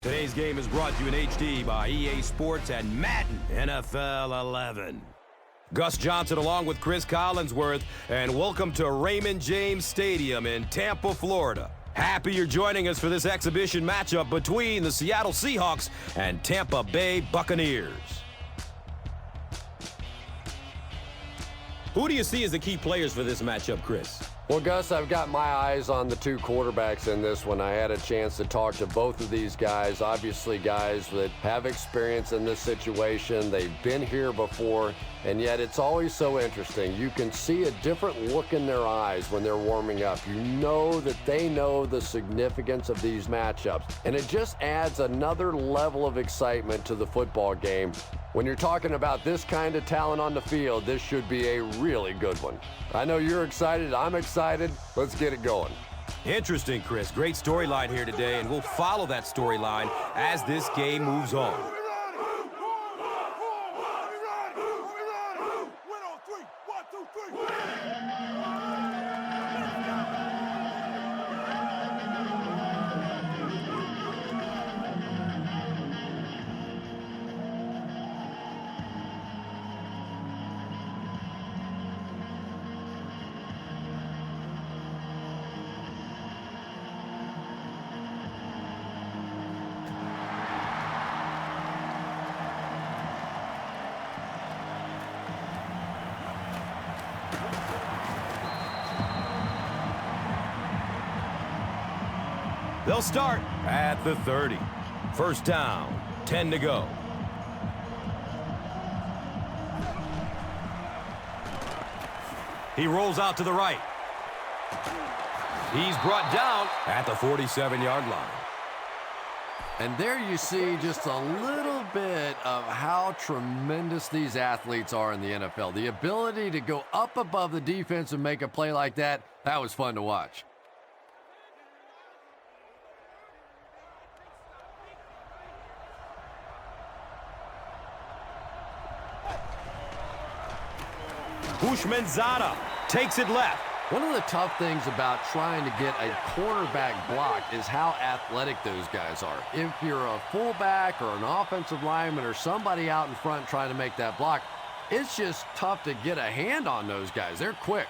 Today's game is brought to you in HD by EA Sports and Madden NFL 11. Gus Johnson along with Chris Collinsworth, and welcome to Raymond James Stadium in Tampa, Florida. Happy you're joining us for this exhibition matchup between the Seattle Seahawks and Tampa Bay Buccaneers. Who do you see as the key players for this matchup, Chris? Well, Gus, I've got my eyes on the two quarterbacks in this one. I had a chance to talk to both of these guys, obviously guys that have experience in this situation. They've been here before, and yet it's always so interesting. You can see a different look in their eyes when they're warming up. You know that they know the significance of these matchups, and it just adds another level of excitement to the football game. When you're talking about this kind of talent on the field, this should be a really good one. I know you're excited. I'm excited. Let's get it going. Interesting, Chris. Great storyline here today, and we'll follow that storyline as this game moves on. They'll start at the 30. First down, 10 to go. He rolls out to the right. He's brought down at the 47-yard line. And there you see just a little bit of how tremendous these athletes are in the NFL. The ability to go up above the defense and make a play like that, that was fun to watch. Bushmanzada takes it left. One of the tough things about trying to get a cornerback blocked is how athletic those guys are. If you're a fullback or an offensive lineman or somebody out in front trying to make that block, it's just tough to get a hand on those guys. They're quick.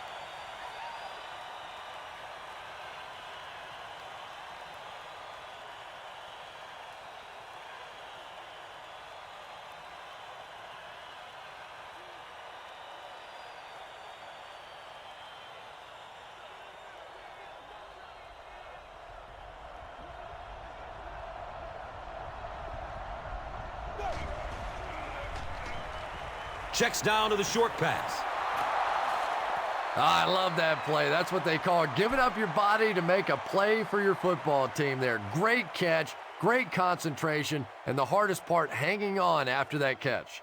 Checks down to the short pass. I love that play. That's what they call giving up your body to make a play for your football team there. Great catch, great concentration, and the hardest part, hanging on after that catch.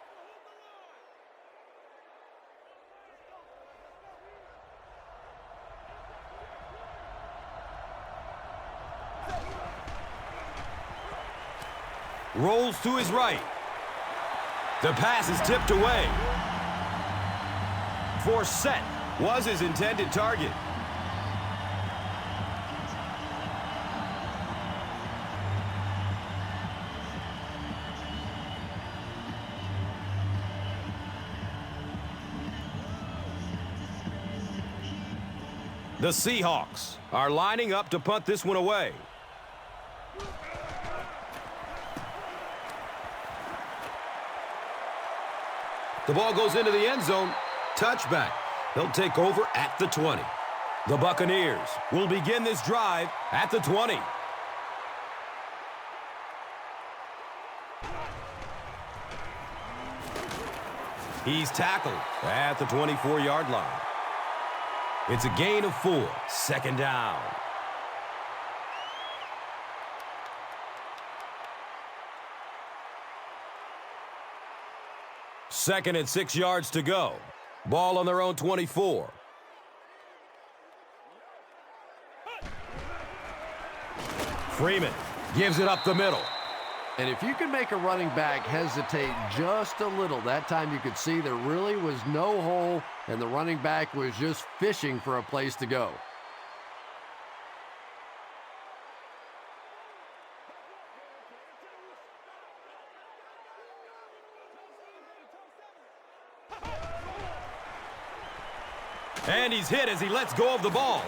Rolls to his right. The pass is tipped away. Forsett was his intended target. The Seahawks are lining up to punt this one away. The ball goes into the end zone. Touchback. They'll take over at the 20. The Buccaneers will begin this drive at the 20. He's tackled at the 24-yard line. It's a gain of 4. Second down. Second and 6 yards to go. Ball on their own 24. Freeman gives it up the middle. And if you can make a running back hesitate just a little, that time you could see there really was no hole, and the running back was just fishing for a place to go. And he's hit as he lets go of the ball.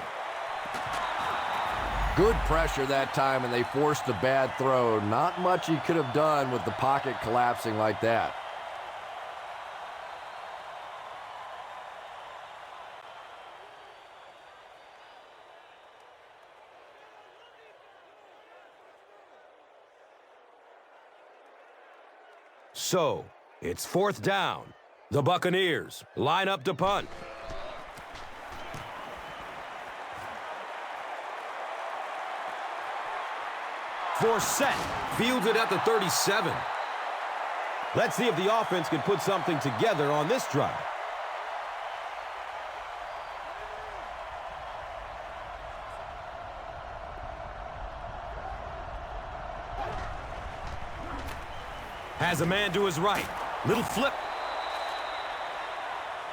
Good pressure that time, and they forced a bad throw. Not much he could have done with the pocket collapsing like that. So, it's 4th down. The Buccaneers line up to punt. For set, fields it at the 37. Let's see if the offense can put something together on this drive. Has a man to his right. Little flip.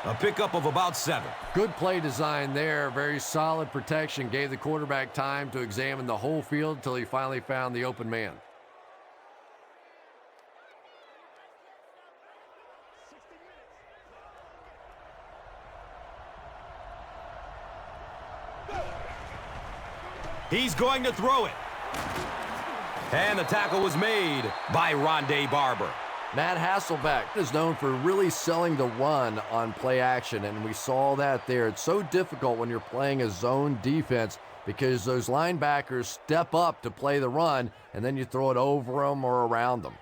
A pickup of about 7. Good play design there. Very solid protection. Gave the quarterback time to examine the whole field until he finally found the open man. He's going to throw it. And the tackle was made by Rondé Barber. Matt Hasselbeck is known for really selling the run on play action, and we saw that there. It's so difficult when you're playing a zone defense because those linebackers step up to play the run, and then you throw it over them or around them.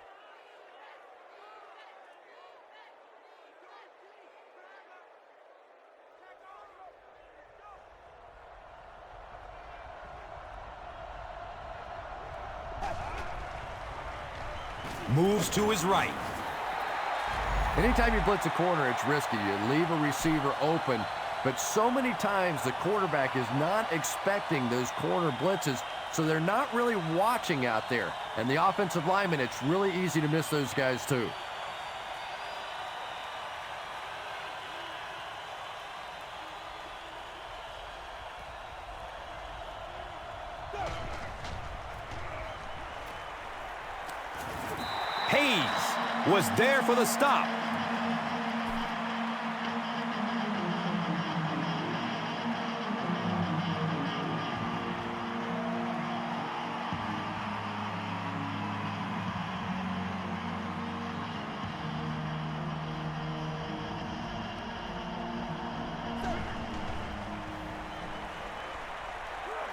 Moves to his right. Anytime you blitz a corner, it's risky. You leave a receiver open, but so many times the quarterback is not expecting those corner blitzes, so they're not really watching out there. And the offensive linemen, it's really easy to miss those guys too. Hayes was there for the stop.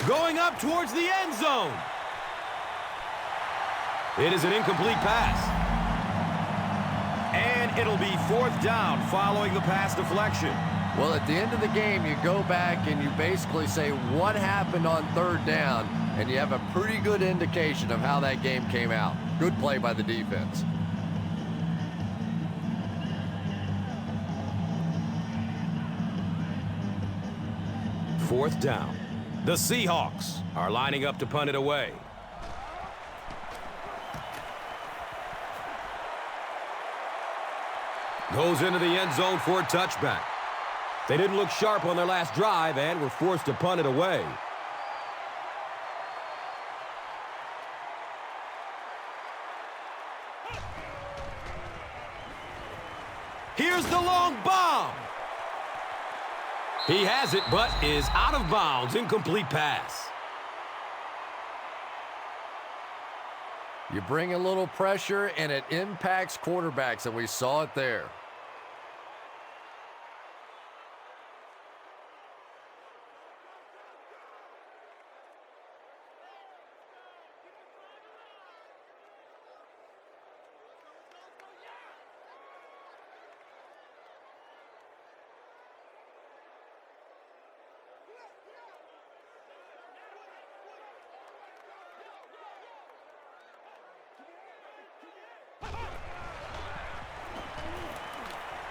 Going up towards the end zone. It is an incomplete pass. And it'll be 4th down following the pass deflection. Well, at the end of the game, you go back and you basically say what happened on 3rd down, and you have a pretty good indication of how that game came out. Good play by the defense. Fourth down. The Seahawks are lining up to punt it away. Goes into the end zone for a touchback. They didn't look sharp on their last drive and were forced to punt it away. Here's the long bomb. He has it, but is out of bounds. Incomplete pass. You bring a little pressure, and it impacts quarterbacks, and we saw it there.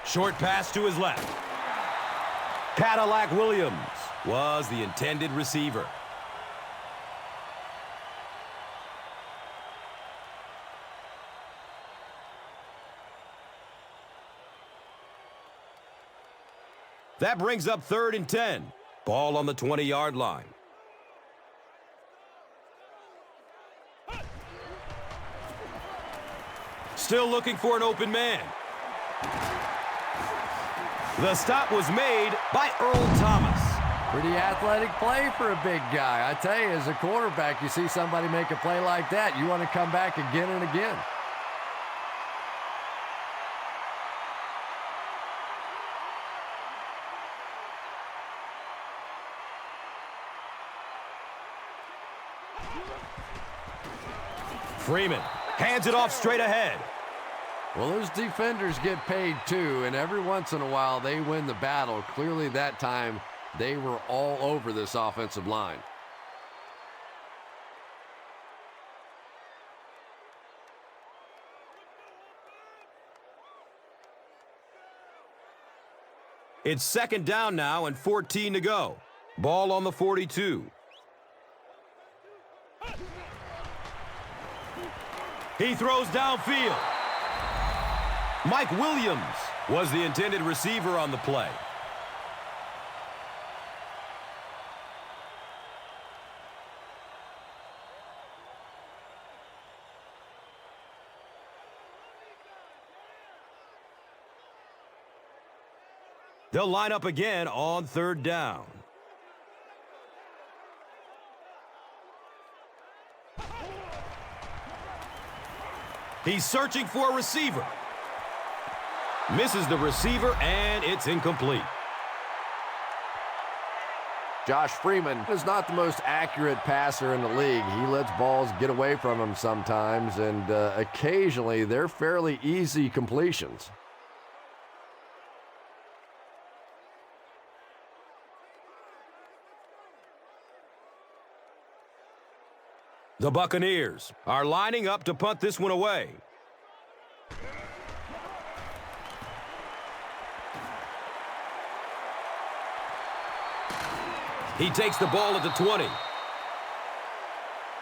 Short pass to his left. Cadillac Williams was the intended receiver. That brings up 3rd and 10. Ball on the 20-yard line. Still looking for an open man. The stop was made by Earl Thomas. Pretty athletic play for a big guy. I tell you, as a quarterback, you see somebody make a play like that, you want to come back again and again. Freeman hands it off straight ahead. Well, those defenders get paid too, and every once in a while they win the battle. Clearly that time they were all over this offensive line. It's second down now and 14 to go. Ball on the 42. He throws downfield. Mike Williams was the intended receiver on the play. They'll line up again on third down. He's searching for a receiver. Misses the receiver, and it's incomplete. Josh Freeman is not the most accurate passer in the league. He lets balls get away from him sometimes, and occasionally they're fairly easy completions. The Buccaneers are lining up to punt this one away. He takes the ball at the 20.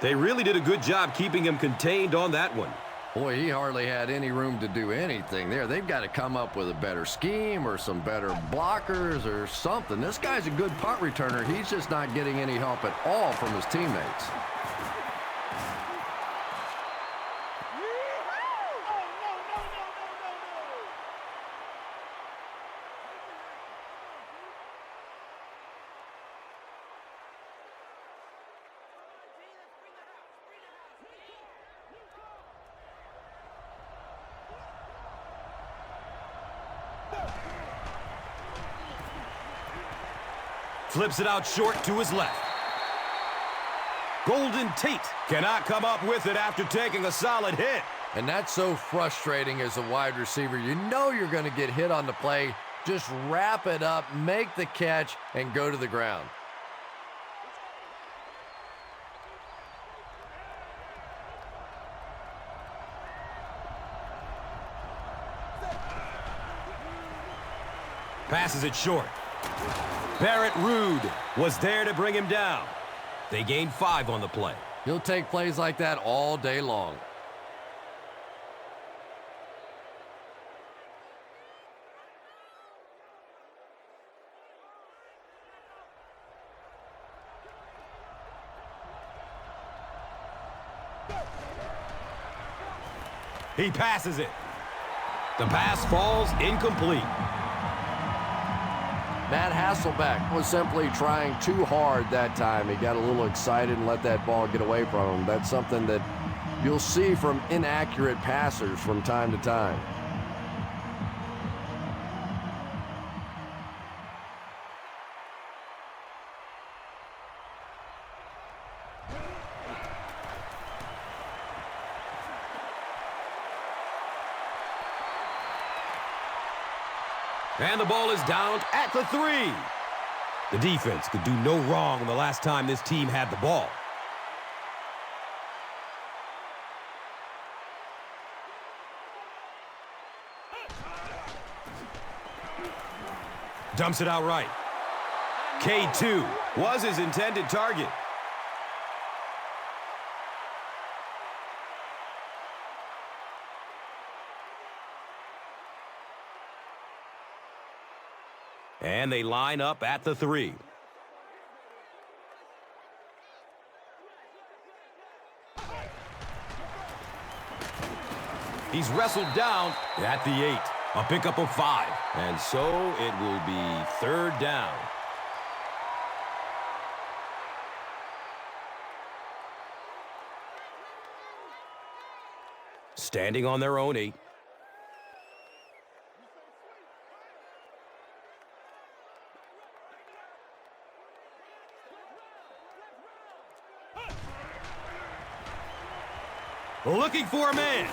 They really did a good job keeping him contained on that one. Boy, he hardly had any room to do anything there. They've got to come up with a better scheme or some better blockers or something. This guy's a good punt returner. He's just not getting any help at all from his teammates. Flips it out short to his left. Golden Tate cannot come up with it after taking a solid hit. And that's so frustrating as a wide receiver. You know you're going to get hit on the play. Just wrap it up, make the catch, and go to the ground. Passes it short. Barrett Rude was there to bring him down. They gained 5 on the play. He'll take plays like that all day long. He passes it. The pass falls incomplete. Matt Hasselbeck was simply trying too hard that time. He got a little excited and let that ball get away from him. That's something that you'll see from inaccurate passers from time to time. And the ball is down at the 3. The defense could do no wrong the last time this team had the ball. Dumps it out right. K2 was his intended target. And they line up at the 3. He's wrestled down at the 8. A pickup of 5. And so it will be 3rd down. Standing on their own 8. Looking for a man.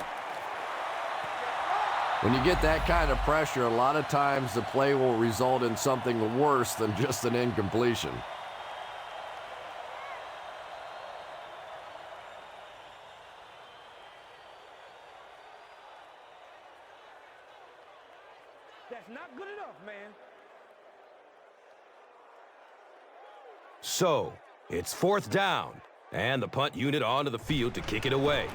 When you get that kind of pressure, a lot of times the play will result in something worse than just an incompletion. That's not good enough, man. So, it's 4th down, and the punt unit onto the field to kick it away.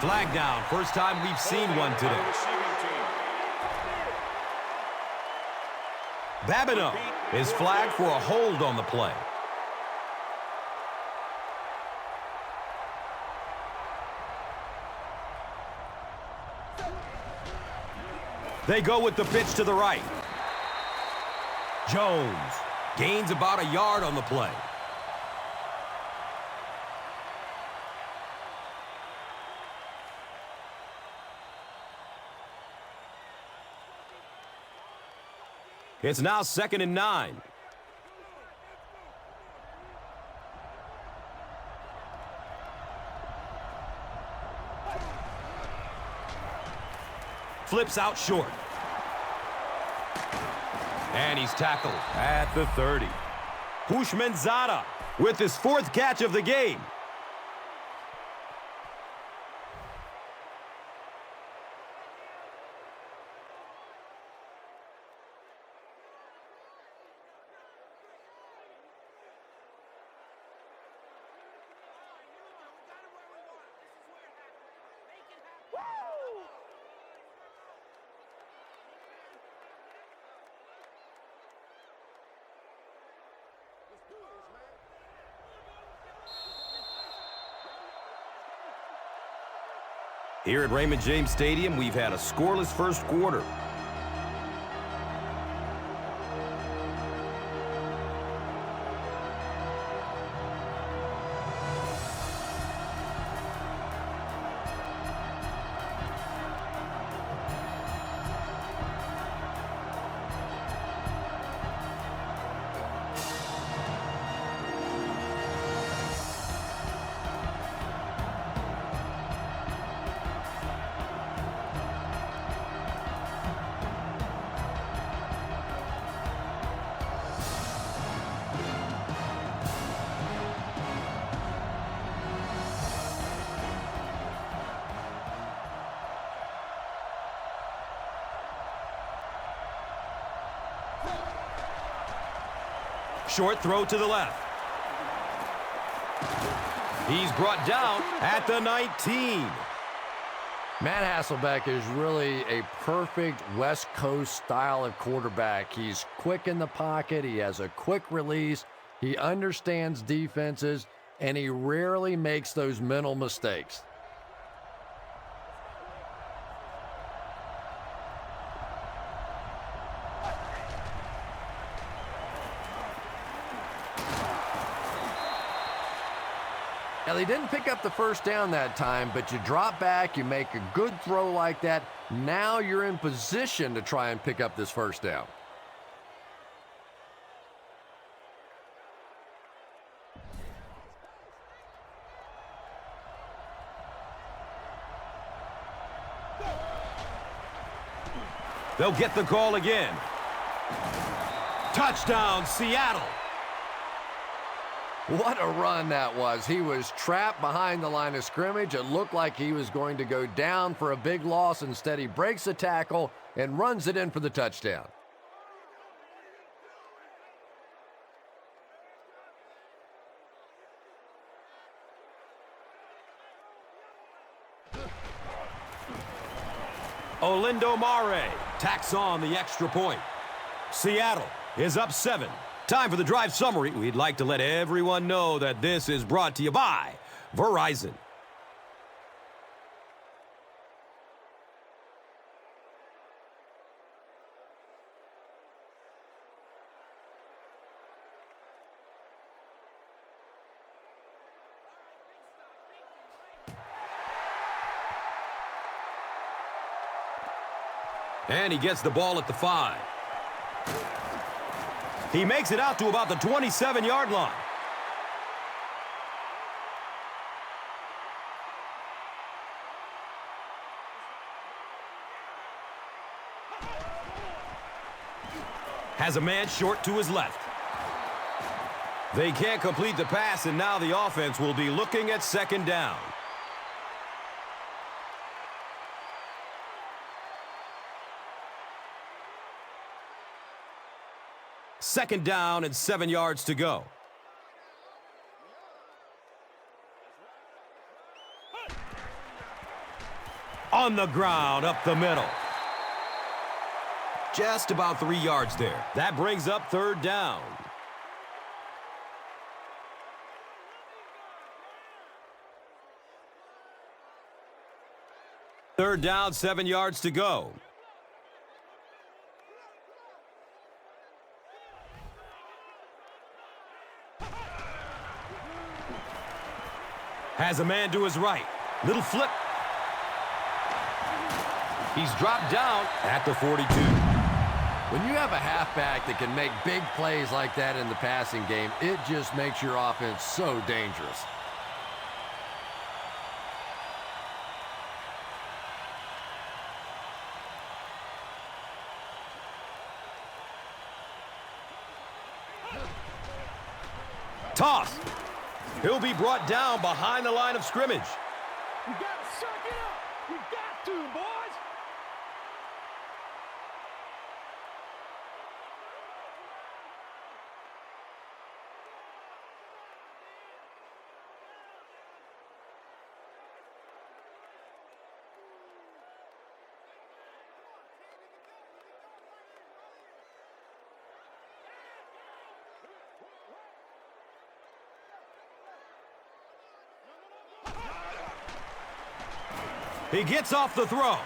Flag down. First time we've seen one today. Babineau is flagged for a hold on the play. They go with the pitch to the right. Jones gains about a yard on the play. It's now 2nd and 9. Flips out short. And he's tackled at the 30. Hushmanzada with his 4th catch of the game. Here at Raymond James Stadium, we've had a scoreless first quarter. Short throw to the left. He's brought down at the 19. Matt Hasselbeck is really a perfect West Coast style of quarterback. He's quick in the pocket. He has a quick release. He understands defenses, and he rarely makes those mental mistakes. Now, they didn't pick up the first down that time, but you drop back, you make a good throw like that. Now you're in position to try and pick up this first down. They'll get the call again. Touchdown, Seattle. What a run that was. He was trapped behind the line of scrimmage. It looked like he was going to go down for a big loss. Instead, he breaks the tackle and runs it in for the touchdown. Olindo Mare tacks on the extra point. Seattle is up 7. Time for the drive summary. We'd like to let everyone know that this is brought to you by Verizon. And he gets the ball at the 5. He makes it out to about the 27-yard line. Has a man short to his left. They can't complete the pass, and now the offense will be looking at second down. Second down and 7 yards to go. On the ground, up the middle. Just about 3 yards there. That brings up third down. Third down, 7 yards to go. Has a man to his right. Little flip. He's dropped down at the 42. When you have a halfback that can make big plays like that in the passing game, it just makes your offense so dangerous. Toss. He'll be brought down behind the line of scrimmage. You got to suck it up. You got to, boys. He gets off the throw.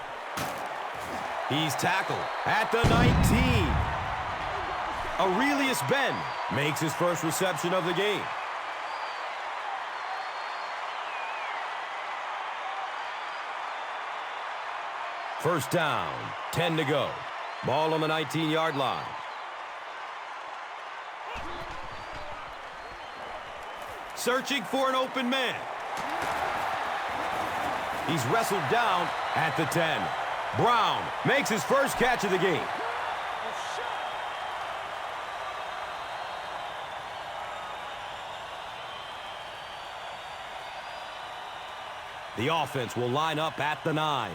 He's tackled at the 19. Aurelius Ben makes his first reception of the game. First down, 10 to go. Ball on the 19-yard line. Searching for an open man. He's wrestled down at the 10. Brown makes his first catch of the game. The offense will line up at the 9.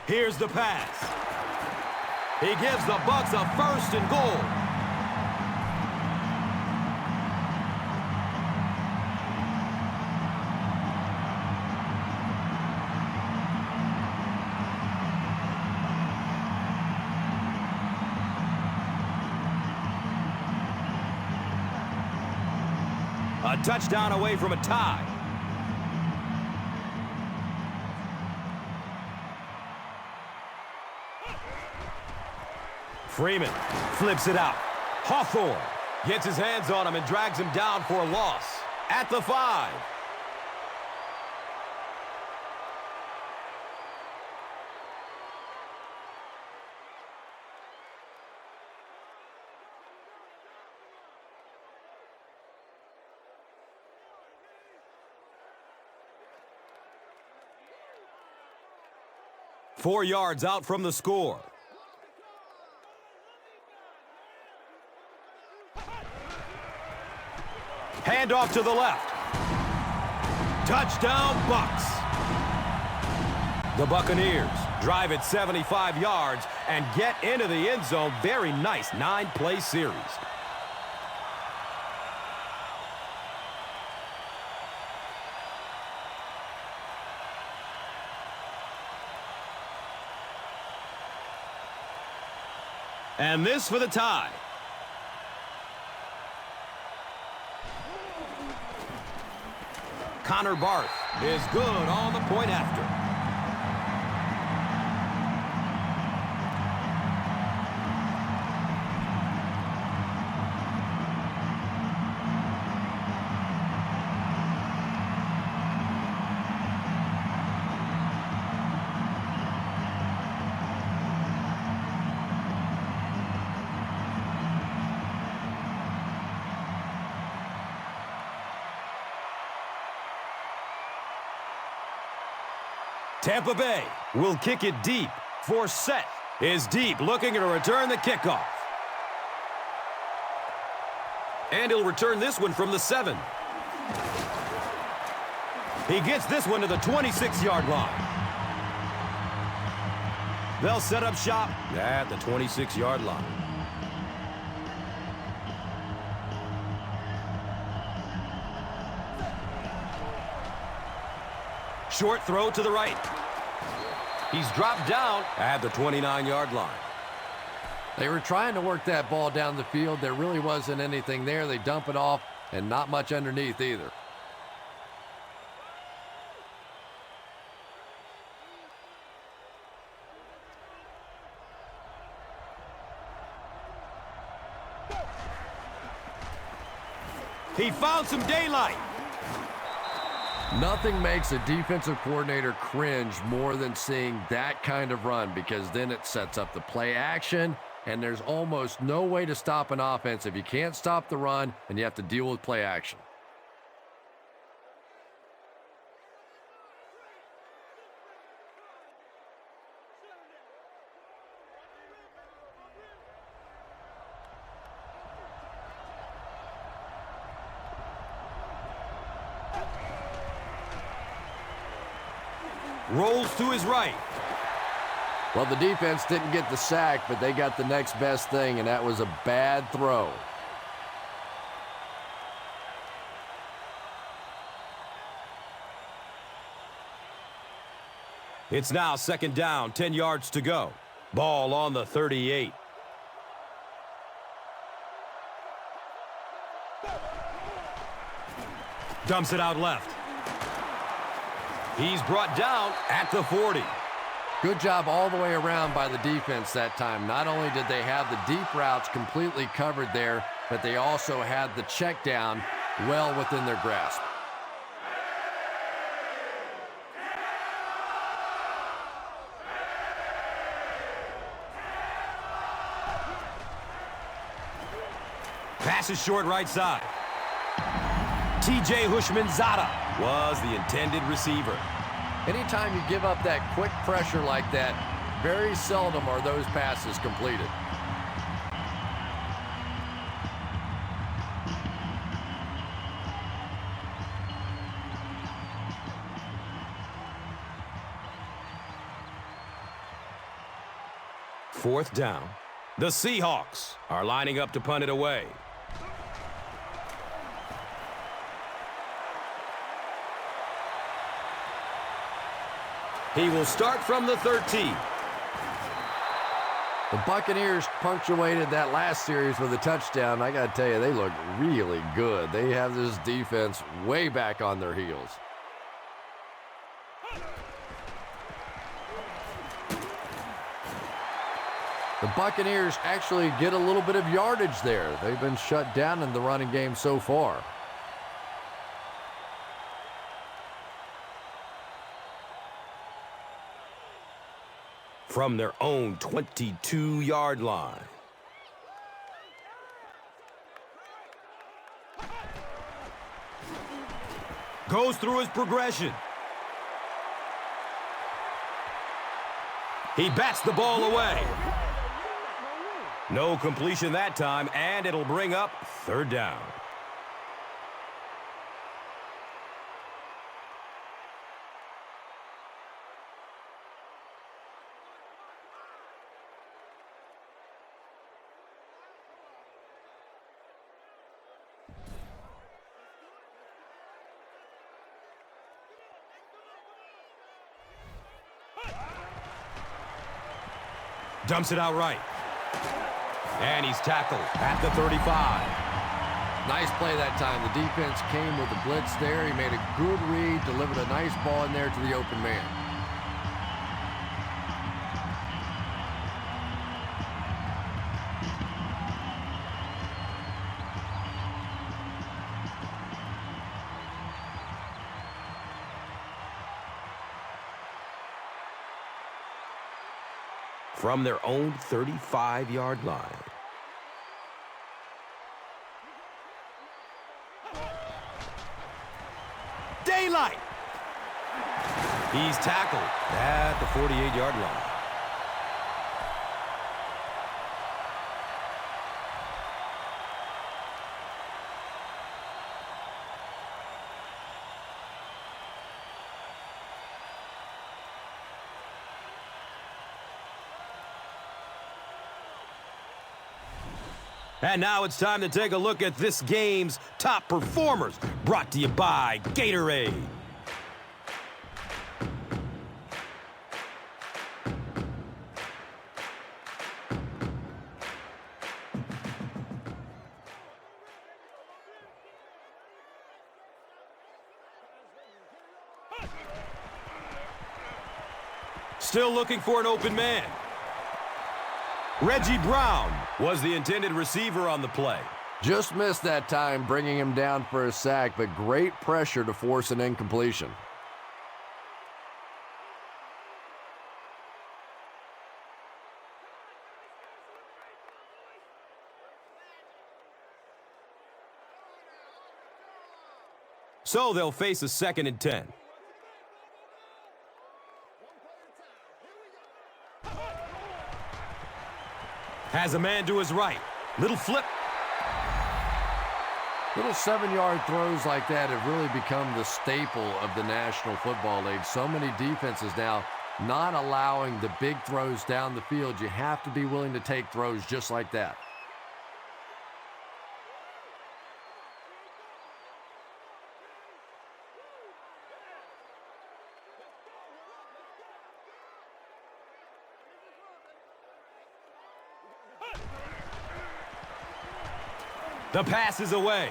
Here's the pass. He gives the Bucs a first and goal. A touchdown away from a tie. Freeman flips it out. Hawthorne gets his hands on him and drags him down for a loss at the 5. Four yards out from the score. Handoff to the left. Touchdown, Bucs. The Buccaneers drive at 75 yards and get into the end zone. Very nice 9-play series. And this for the tie. Connor Barth is good on the point after. Tampa Bay will kick it deep. Forsett is deep, looking to return the kickoff. And he'll return this one from the 7. He gets this one to the 26-yard line. They'll set up shop at the 26-yard line. Short throw to the right. He's dropped down at the 29-yard line. They were trying to work that ball down the field. There really wasn't anything there. They dump it off, and not much underneath either. He found some daylight. Nothing makes a defensive coordinator cringe more than seeing that kind of run, because then it sets up the play action, and there's almost no way to stop an offense if you can't stop the run and you have to deal with play action. Rolls to his right. Well, the defense didn't get the sack, but they got the next best thing, and that was a bad throw. It's now 2nd down, 10 yards to go. Ball on the 38. Dumps it out left. He's brought down at the 40. Good job all the way around by the defense that time. Not only did they have the deep routes completely covered there, but they also had the check down well within their grasp. Pass is short right side. T.J. Hushmanzada was the intended receiver. Anytime you give up that quick pressure like that, very seldom are those passes completed. Fourth down. The Seahawks are lining up to punt it away. He will start from the 13. The Buccaneers punctuated that last series with a touchdown. I got to tell you, they look really good. They have this defense way back on their heels. The Buccaneers actually get a little bit of yardage there. They've been shut down in the running game so far. From their own 22-yard line. Goes through his progression. He bats the ball away. No completion that time, and it'll bring up 3rd down. Dumps it out right. And he's tackled at the 35. Nice play that time. The defense came with the blitz there. He made a good read, delivered a nice ball in there to the open man. From their own 35-yard line. Daylight! He's tackled at the 48-yard line. And now it's time to take a look at this game's top performers, brought to you by Gatorade. Still looking for an open man. Reggie Brown was the intended receiver on the play. Just missed that time, bringing him down for a sack, but great pressure to force an incompletion. So they'll face a 2nd and 10. Has a man to his right. Little flip. Little 7-yard throws like that have really become the staple of the National Football League. So many defenses now not allowing the big throws down the field. You have to be willing to take throws just like that. The pass is away.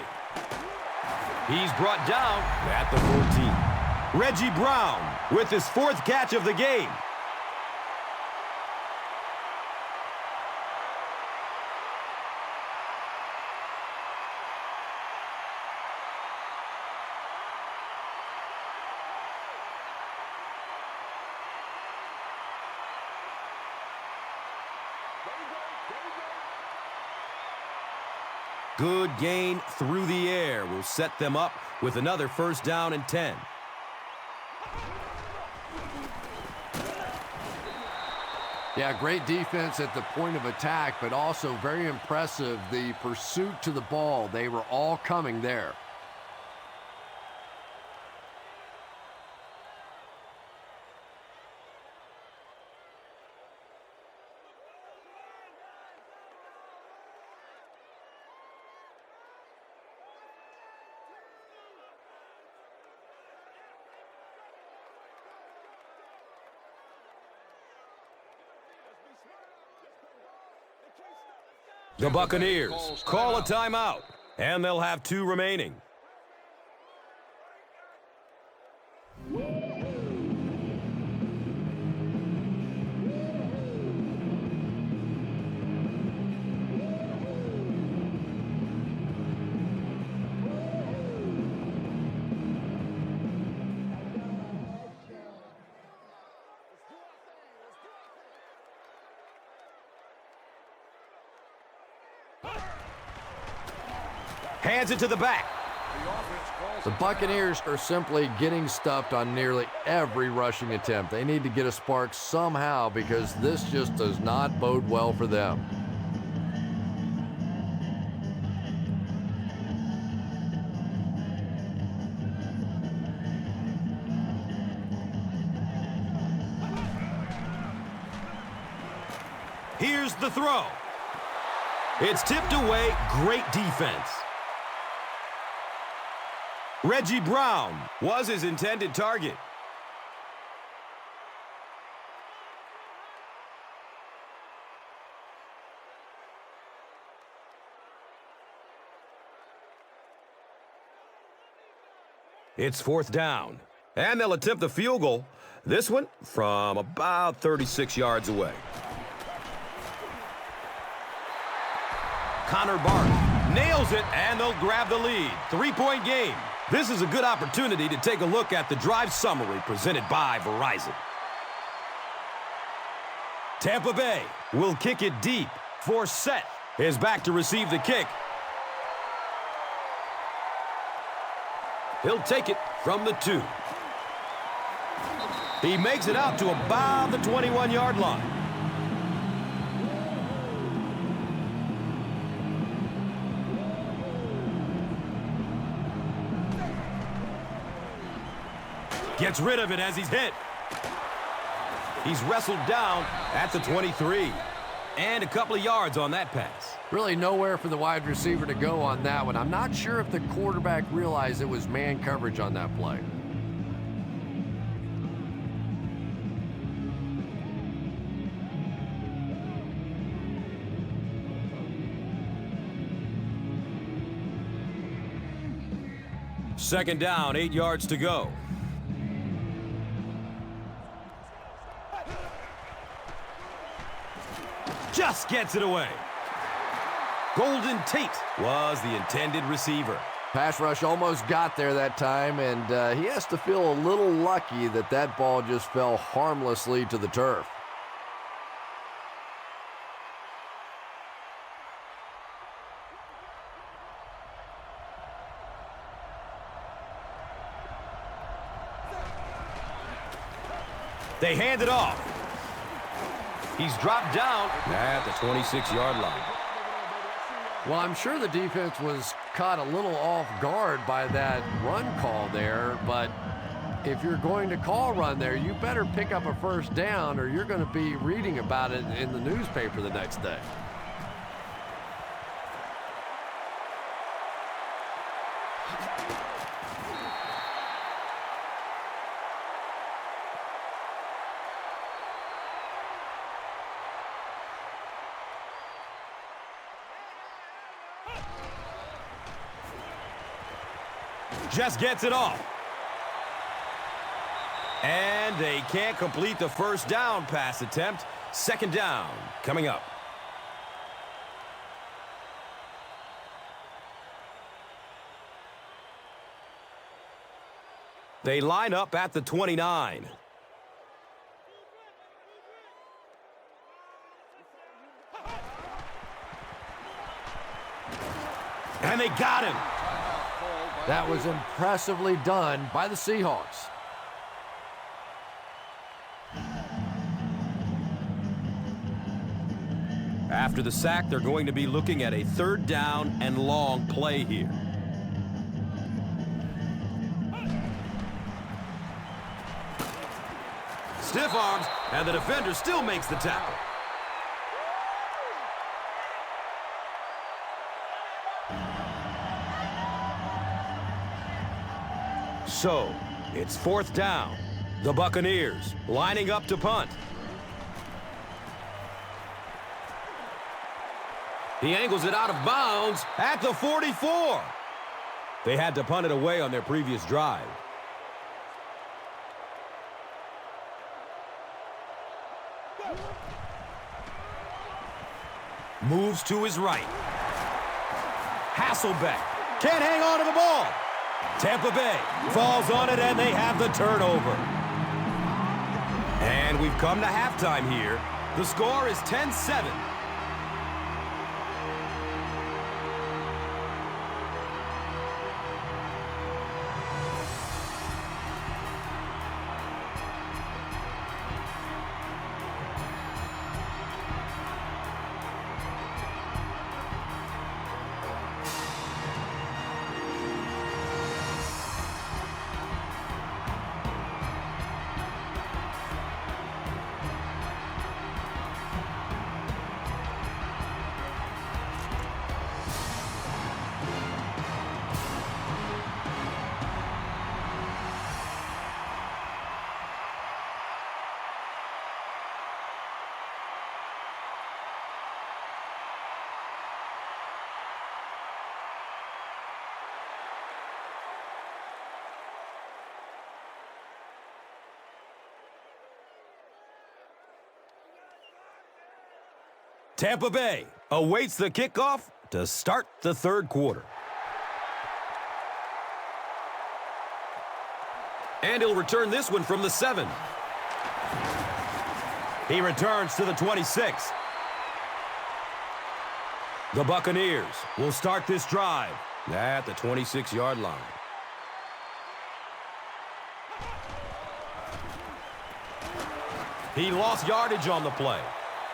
He's brought down at the 14. Reggie Brown with his 4th catch of the game. Good gain through the air will set them up with another 1st down and 10. Yeah, great defense at the point of attack, but also very impressive the pursuit to the ball. They were all coming there. The Buccaneers call a timeout, and they'll have 2 remaining. Hands it to the back. The Buccaneers are simply getting stuffed on nearly every rushing attempt. They need to get a spark somehow because this just does not bode well for them. Here's the throw. It's tipped away. Great defense. Reggie Brown was his intended target. It's fourth down. And they'll attempt the field goal. This one from about 36 yards away. Connor Barth nails it, and they'll grab the lead. 3-point game. This is a good opportunity to take a look at the drive summary presented by Verizon. Tampa Bay will kick it deep. Forsett is back to receive the kick. He'll take it from the 2. He makes it out to about the 21-yard line. Gets rid of it as he's hit. He's wrestled down at the 23. And a couple of yards on that pass. Really nowhere for the wide receiver to go on that one. I'm not sure if the quarterback realized it was man coverage on that play. Second down, 8 yards to go. Just gets it away. Golden Tate was the intended receiver. Pass rush almost got there that time, and he has to feel a little lucky that that ball just fell harmlessly to the turf. They hand it off. He's dropped down at the 26-yard line. Well, I'm sure the defense was caught a little off guard by that run call there, but if you're going to call run there, you better pick up a first down or you're going to be reading about it in the newspaper the next day. Just gets it off. And they can't complete the first down pass attempt. Second down coming up. They line up at the 29. And they got him. That was impressively done by the Seahawks. After the sack, they're going to be looking at a third down and long play here. Stiff arms, and the defender still makes the tackle. So, it's fourth down. The Buccaneers lining up to punt. He angles it out of bounds at the 44. They had to punt it away on their previous drive. Moves to his right. Hasselbeck can't hang on to the ball. Tampa Bay falls on it, and they have the turnover. And we've come to halftime here. The score is 10-7. Tampa Bay awaits the kickoff to start the third quarter. And he'll return this one from the 7. He returns to the 26. The Buccaneers will start this drive at the 26-yard line. He lost yardage on the play.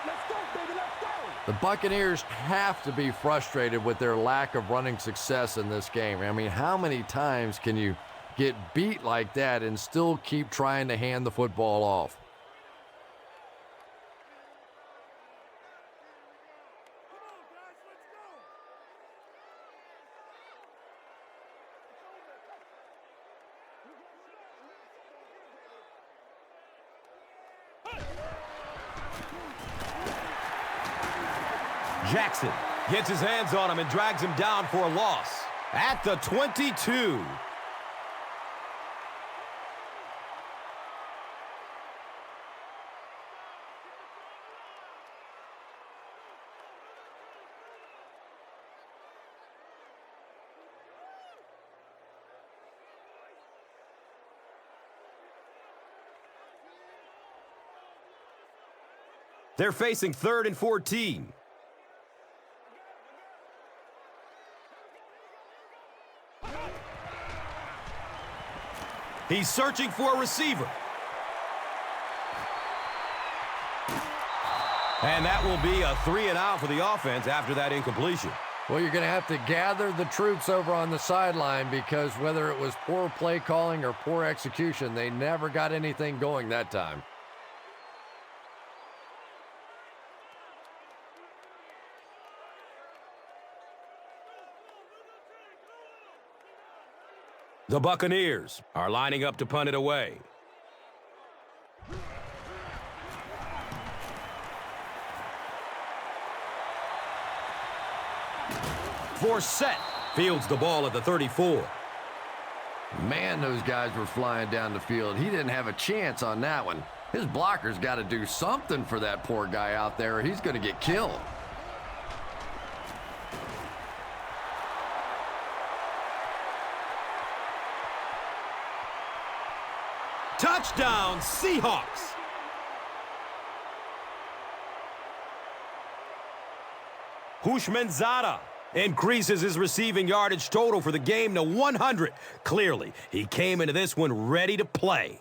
Let's go, baby, let's go. The Buccaneers have to be frustrated with their lack of running success in this game. I mean, how many times can you get beat like that and still keep trying to hand the football off? Jackson gets his hands on him and drags him down for a loss at the 22. They're facing 3rd and 14. He's searching for a receiver. And that will be a 3-and-out for the offense after that incompletion. Well, you're going to have to gather the troops over on the sideline because whether it was poor play calling or poor execution, they never got anything going that time. The Buccaneers are lining up to punt it away. Forsett fields the ball at the 34. Man, those guys were flying down the field. He didn't have a chance on that one. His blocker's got to do something for that poor guy out there or he's going to get killed. Touchdown, Seahawks! Houshmandzadeh increases his receiving yardage total for the game to 100. Clearly, he came into this one ready to play.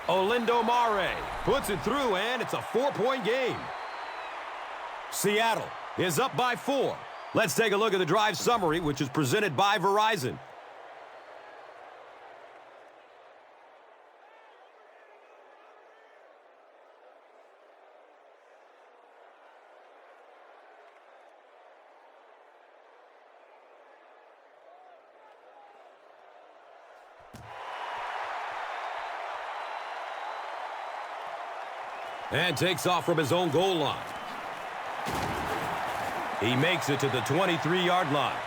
Olindo Mare puts it through, and it's a 4-point game. Seattle is up by 4. Let's take a look at the drive summary, which is presented by Verizon. And takes off from his own goal line. He makes it to the 23-yard line.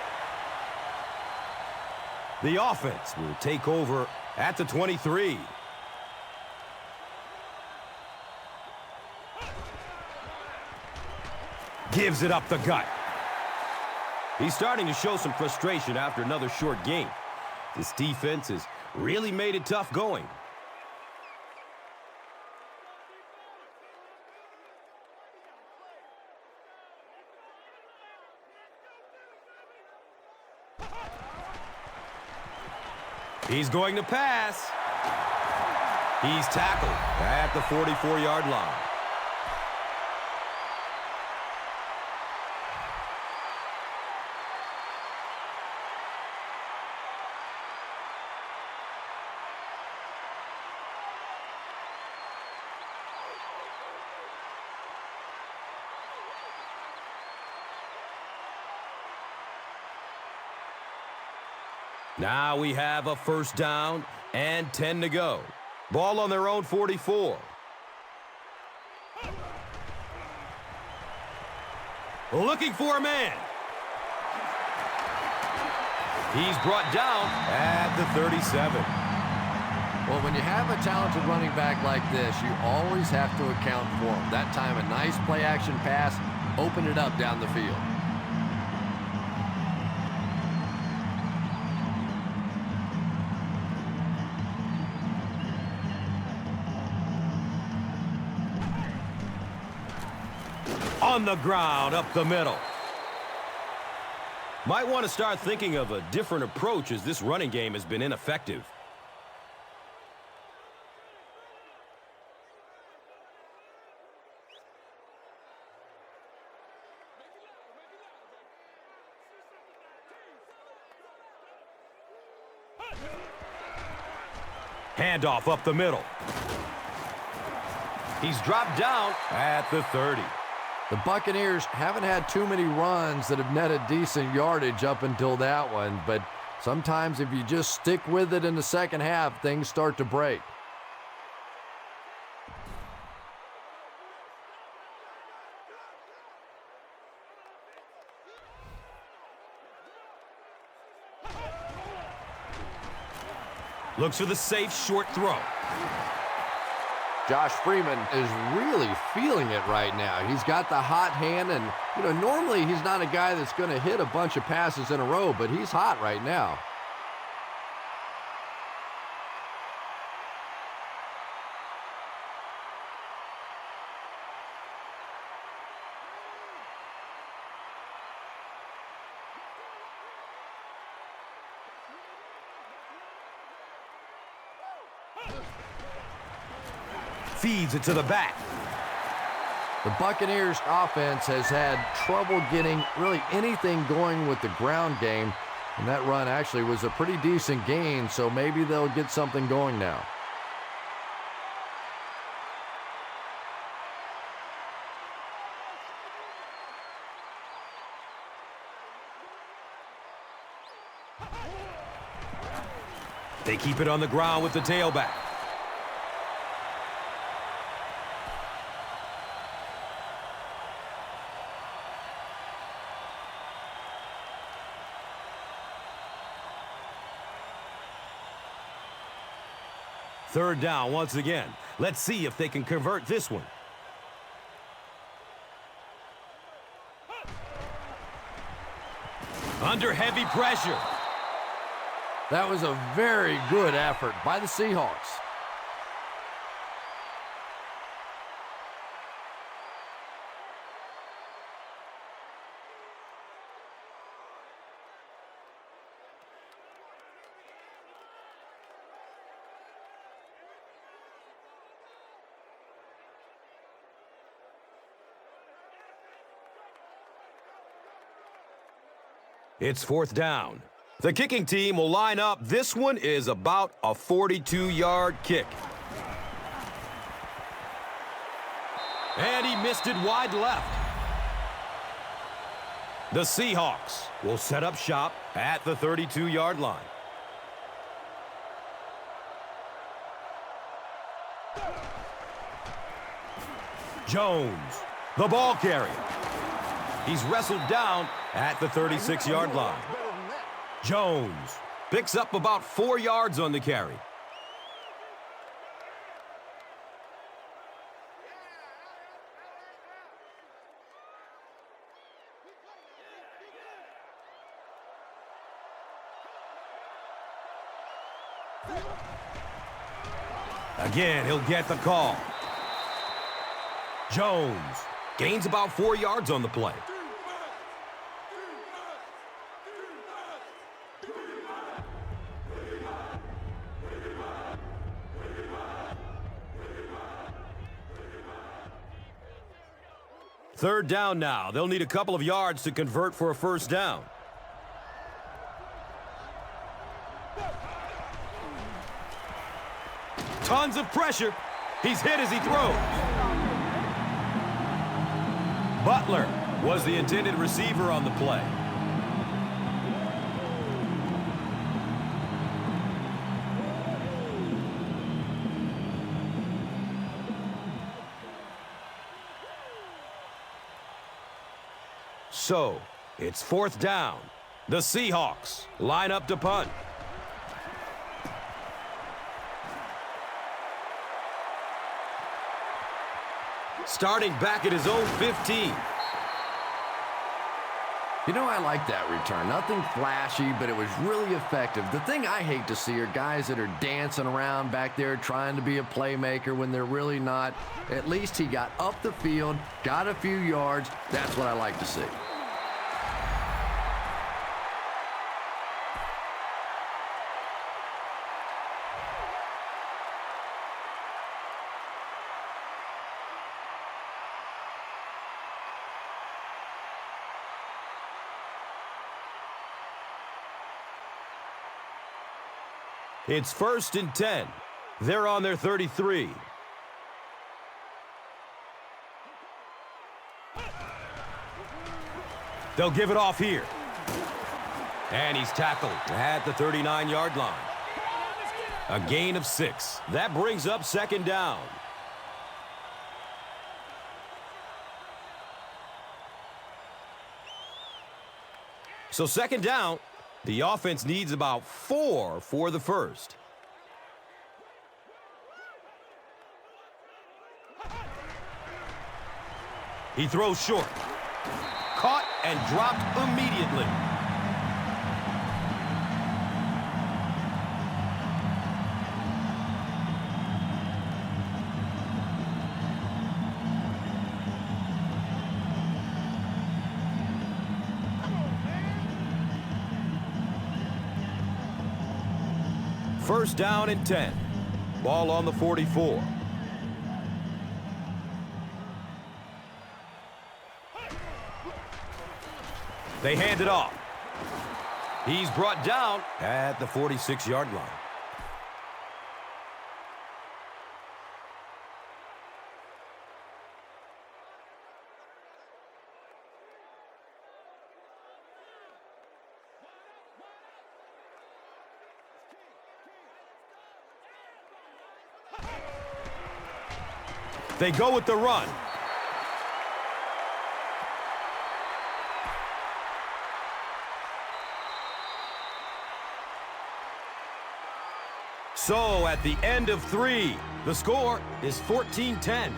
The offense will take over at the 23. Gives it up the gut. He's starting to show some frustration after another short game. This defense has really made it tough going. He's going to pass. He's tackled at the 44-yard line. Now we have a first down and 10 to go. Ball on their own 44. looking for a man. He's brought down at the 37. Well, when you have a talented running back like this, you always have to account for him. That time, a nice play-action pass opened it up down the field. On the ground, up the middle. Might want to start thinking of a different approach as this running game has been ineffective. Handoff up the middle. He's dropped down at the 30. The Buccaneers haven't had too many runs that have netted decent yardage up until that one, but sometimes if you just stick with it in the second half, things start to break. Looks for the safe short throw. Josh Freeman is really feeling it right now. He's got the hot hand, and, normally he's not a guy that's going to hit a bunch of passes in a row, but he's hot right now. Feeds it to the back. The Buccaneers offense has had trouble getting really anything going with the ground game, and that run actually was a pretty decent gain, so maybe they'll get something going now. They keep it on the ground with the tailback. Third down once again. Let's see if they can convert this one. Under heavy pressure. That was a very good effort by the Seahawks. It's fourth down. The kicking team will line up. This one is about a 42-yard kick. And he missed it wide left. The Seahawks will set up shop at the 32-yard line. Jones, the ball carrier. He's wrestled down at the 36-yard line. Jones picks up about 4 yards on the carry. Again, he'll get the call. Jones gains about 4 yards on the play. Third down now. They'll need a couple of yards to convert for a first down. Tons of pressure. He's hit as he throws. Butler was the intended receiver on the play. So, it's 4th down. The Seahawks line up to punt. Starting back at his own 15. You know, I like that return. Nothing flashy, but it was really effective. The thing I hate to see are guys that are dancing around back there trying to be a playmaker when they're really not. At least he got up the field, got a few yards. That's what I like to see. It's 1st and 10. They're on their 33. They'll give it off here. And he's tackled at the 39-yard line. A gain of 6. That brings up 2nd down. So 2nd down. The offense needs about 4 for the first. He throws short. Caught and dropped immediately. First down and 10. Ball on the 44. They hand it off. He's brought down at the 46-yard line. They go with the run. So at the end of 3, the score is 14-10.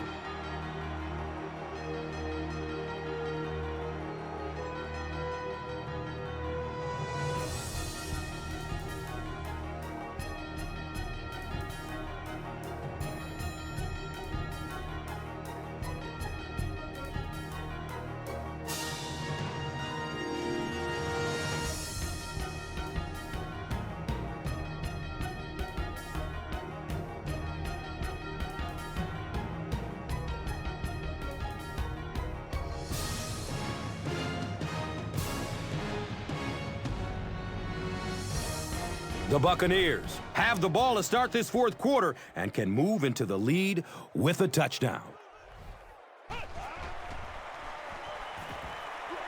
The Buccaneers have the ball to start this 4th quarter and can move into the lead with a touchdown.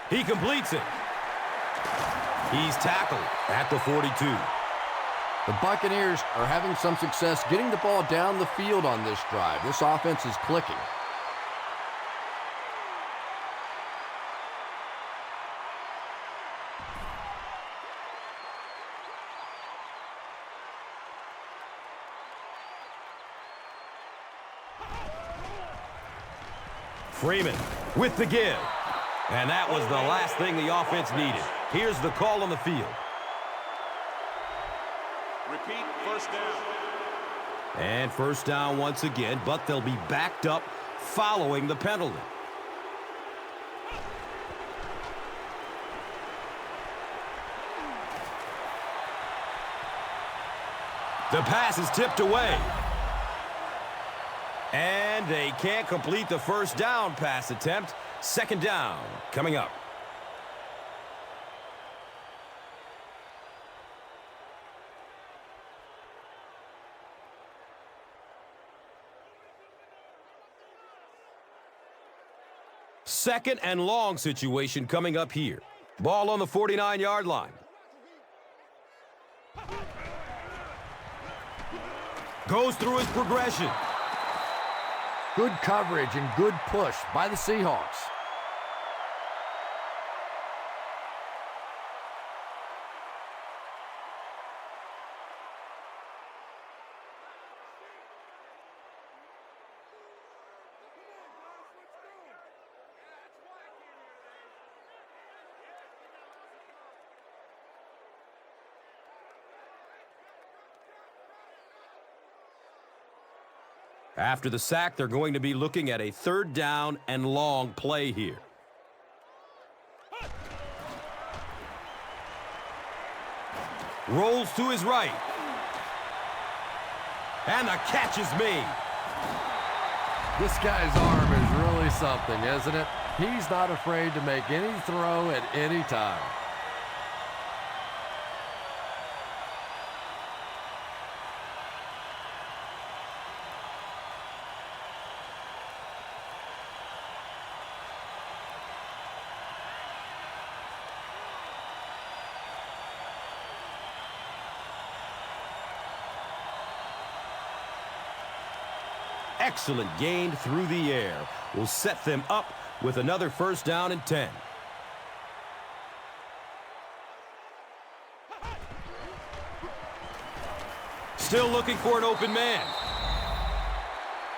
He completes it. He's tackled at the 42. The Buccaneers are having some success getting the ball down the field on this drive. This offense is clicking. Freeman with the give. And that was the last thing the offense needed. Here's the call on the field. Repeat, first down. And first down once again, but they'll be backed up following the penalty. The pass is tipped away. And they can't complete the first down pass attempt. 2nd down coming up. Second and long situation coming up here. Ball on the 49-yard line. Goes through his progression. Good coverage and good push by the Seahawks. After the sack, they're going to be looking at a 3rd down and long play here. Rolls to his right. And the catch is made. This guy's arm is really something, isn't it? He's not afraid to make any throw at any time. Excellent gain through the air will set them up with another 1st down and 10. Still looking for an open man.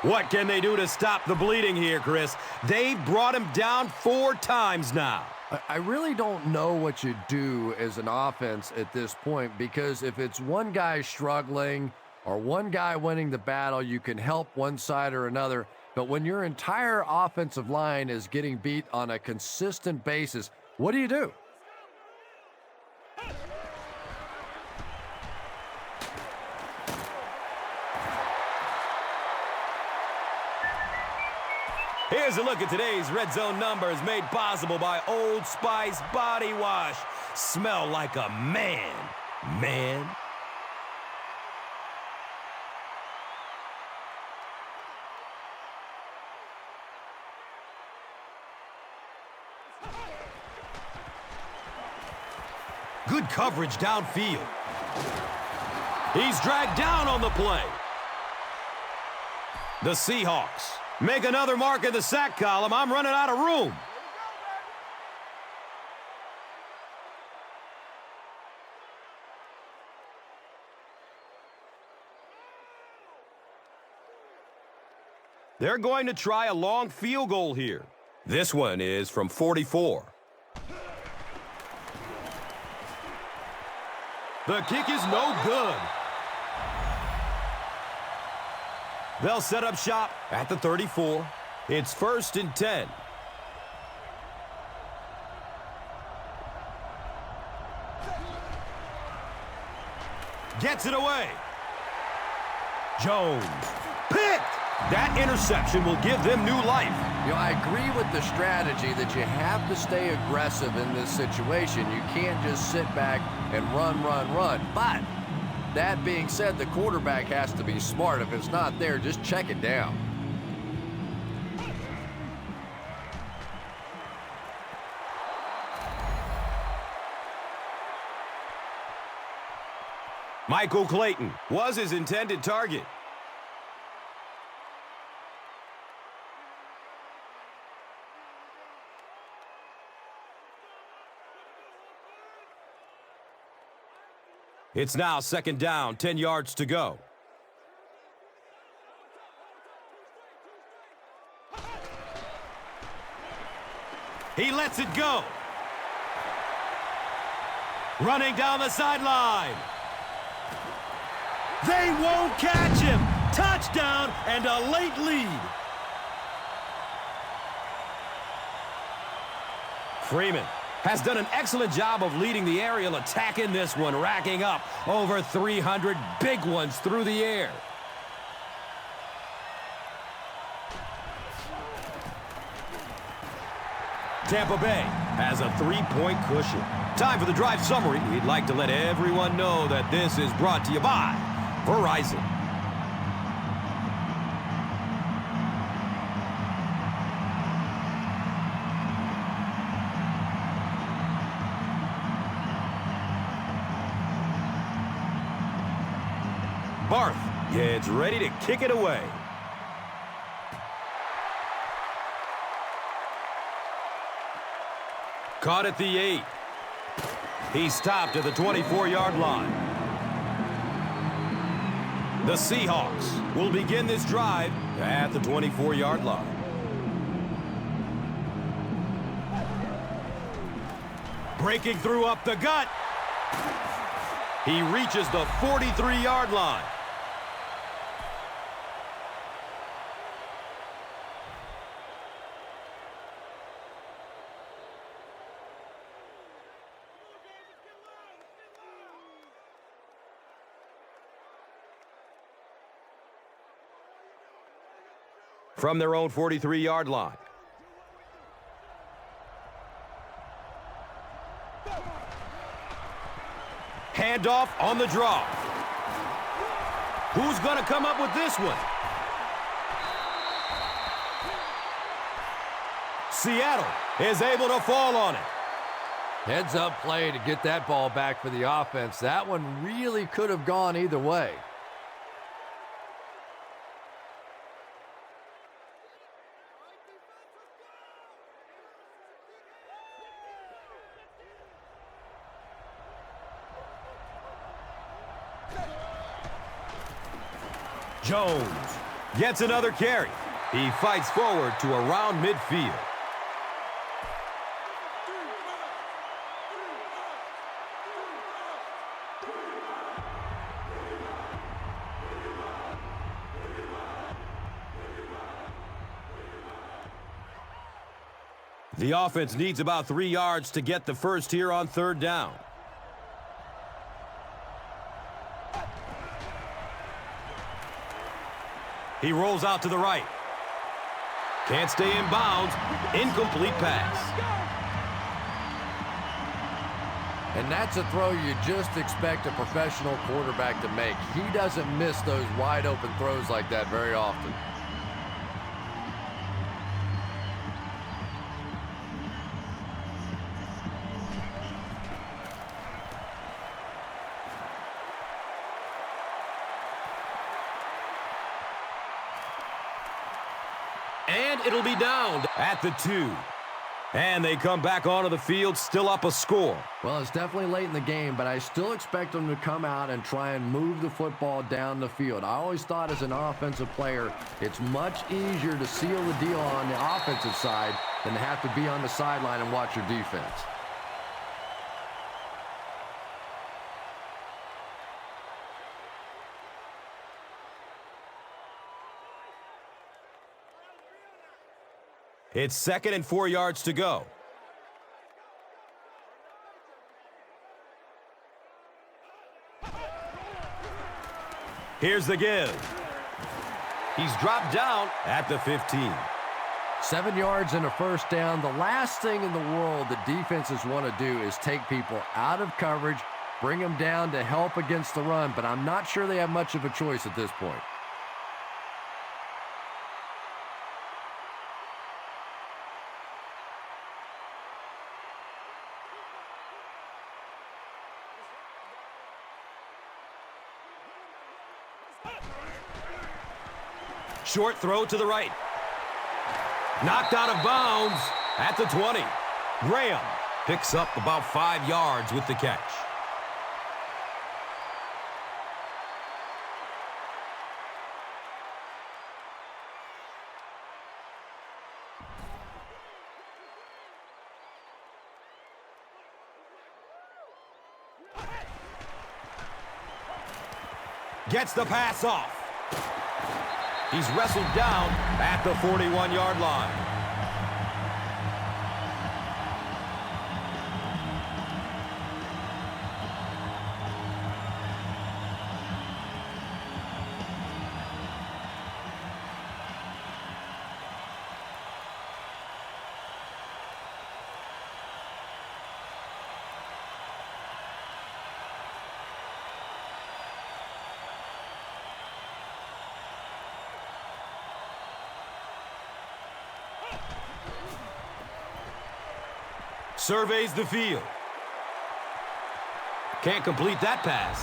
What can they do to stop the bleeding here, Chris? They've brought him down 4 times now. I really don't know what you do as an offense at this point, because if it's one guy struggling or one guy winning the battle, you can help one side or another. But when your entire offensive line is getting beat on a consistent basis, what do you do? Here's a look at today's Red Zone numbers made possible by Old Spice Body Wash. Smell like a man, man. Good coverage downfield. He's dragged down on the play. The Seahawks make another mark in the sack column. I'm running out of room. They're going to try a long field goal here. This one is from 44. The kick is no good. They'll set up shop at the 34. It's 1st and 10. Gets it away. Jones. Picked! That interception will give them new life. You know, I agree with the strategy that you have to stay aggressive in this situation. You can't just sit back and run. But that being said, the quarterback has to be smart. If it's not there, just check it down. Michael Clayton was his intended target. It's now 2nd down, 10 yards to go. He lets it go. Running down the sideline. They won't catch him. Touchdown and a late lead. Freeman has done an excellent job of leading the aerial attack in this one, racking up over 300 big ones through the air. Tampa Bay has a 3-point cushion. Time for the drive summary. We'd like to let everyone know that this is brought to you by Verizon. Barth gets ready to kick it away. Caught at the 8. He stopped at the 24-yard line. The Seahawks will begin this drive at the 24-yard line. Breaking through up the gut. He reaches the 43-yard line. from their own 43-yard line. Handoff on the draw. Who's going to come up with this one? Seattle is able to fall on it. Heads-up play to get that ball back for the offense. That one really could have gone either way. Jones gets another carry. He fights forward to around midfield. The offense needs about 3 yards to get the first here on third down. He rolls out to the right. Can't stay in bounds. Incomplete pass. And that's a throw you just expect a professional quarterback to make. He doesn't miss those wide open throws like that very often. And it'll be down at the 2. And they come back onto the field, still up a score. Well, it's definitely late in the game, but I still expect them to come out and try and move the football down the field. I always thought as an offensive player, it's much easier to seal the deal on the offensive side than to have to be on the sideline and watch your defense. It's 2nd and 4 yards to go. Here's the give. He's dropped down at the 15. 7 yards and a first down. The last thing in the world that defenses want to do is take people out of coverage, bring them down to help against the run, but I'm not sure they have much of a choice at this point. Short throw to the right. Knocked out of bounds at the 20. Graham picks up about 5 yards with the catch. Gets the pass off. He's wrestled down at the 41-yard line. Surveys the field. Can't complete that pass.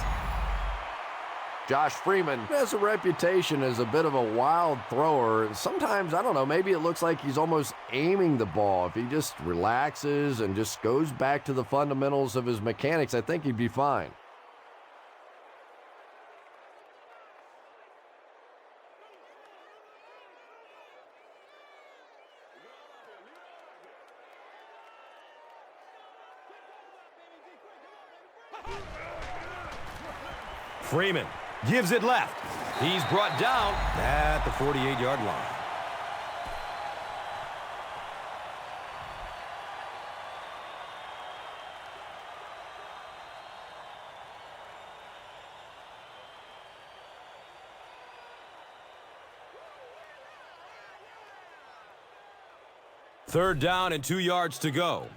Josh Freeman has a reputation as a bit of a wild thrower. Sometimes, I don't know, maybe it looks like he's almost aiming the ball. If he just relaxes and just goes back to the fundamentals of his mechanics, I think he'd be fine. Freeman gives it left. He's brought down at the 48-yard line. Third down and 2 yards to go.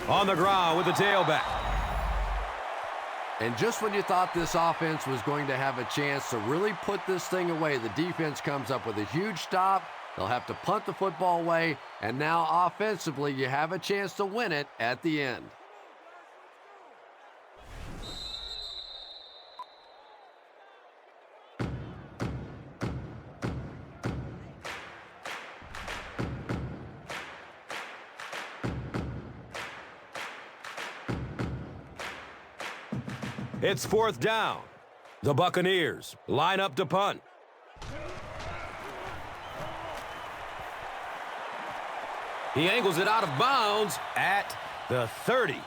On the ground with the tailback. And just when you thought this offense was going to have a chance to really put this thing away, the defense comes up with a huge stop. They'll have to punt the football away, and now offensively you have a chance to win it at the end. It's fourth down. The Buccaneers line up to punt. He angles it out of bounds at the 30.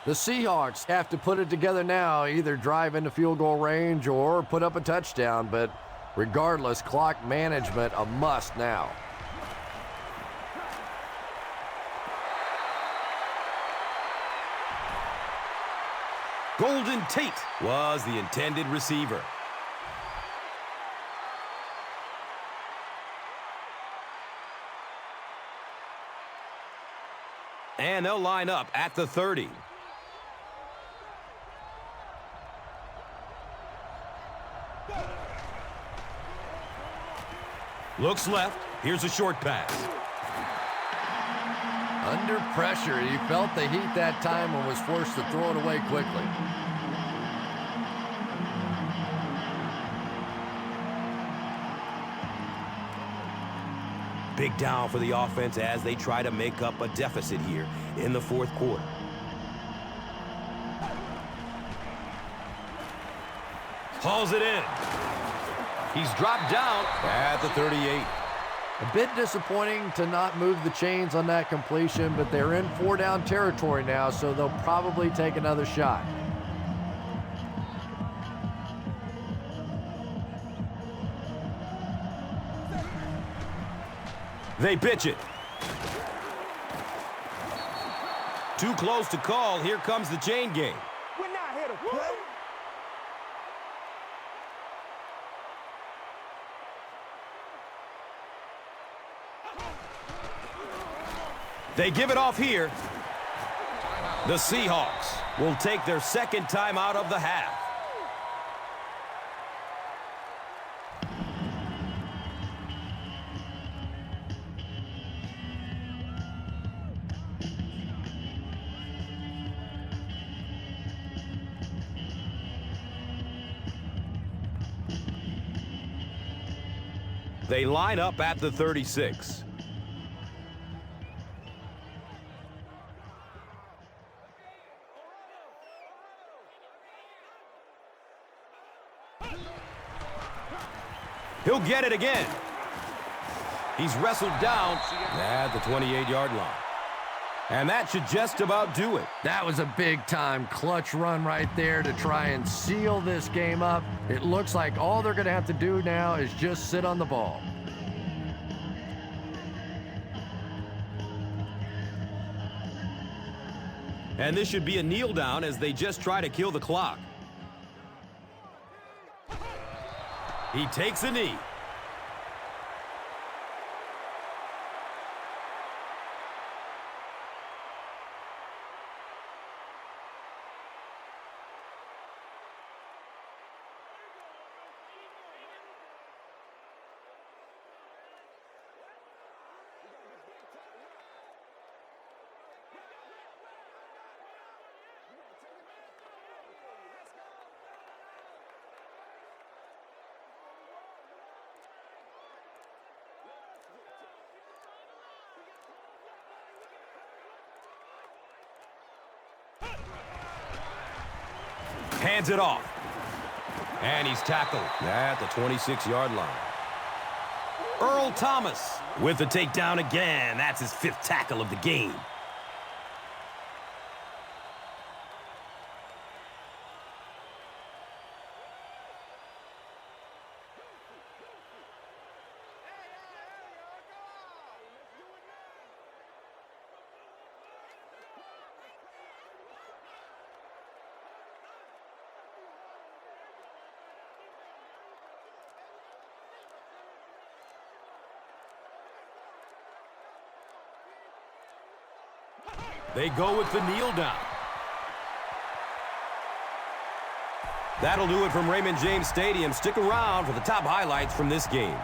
The Seahawks have to put it together now, either drive into field goal range or put up a touchdown, but regardless, clock management a must now. Golden Tate was the intended receiver. And they'll line up at the 30. Looks left. Here's a short pass. Under pressure, he felt the heat that time and was forced to throw it away quickly. Big down for the offense as they try to make up a deficit here in the fourth quarter. Hauls it in. He's dropped down at the 38. A bit disappointing to not move the chains on that completion, but they're in 4-down territory now, so they'll probably take another shot. They pitch it. Too close to call. Here comes the chain game. We're not here to play. They give it off here. The Seahawks will take their second time out of the half. They line up at the 36. He'll get it again. He's wrestled down at the 28-yard line. And that should just about do it. That was a big-time clutch run right there to try and seal this game up. It looks like all they're going to have to do now is just sit on the ball. And this should be a kneel down as they just try to kill the clock. He takes a knee. Hands it off. And he's tackled at the 26-yard line. Earl Thomas with the takedown again. That's his 5th tackle of the game. They go with the kneel down. That'll do it from Raymond James Stadium. Stick around for the top highlights from this game.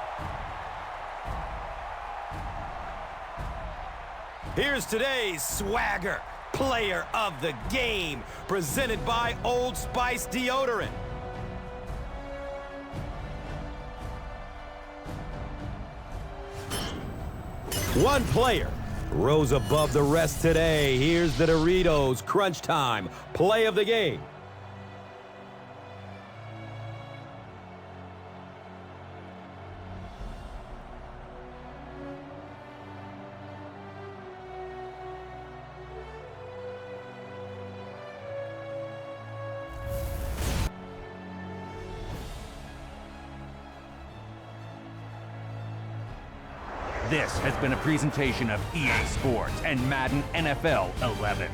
Here's today's swagger player of the game, presented by Old Spice Deodorant. One player rose above the rest today. Here's the Doritos Crunch Time play of the game. This has been a presentation of EA Sports and Madden NFL 11.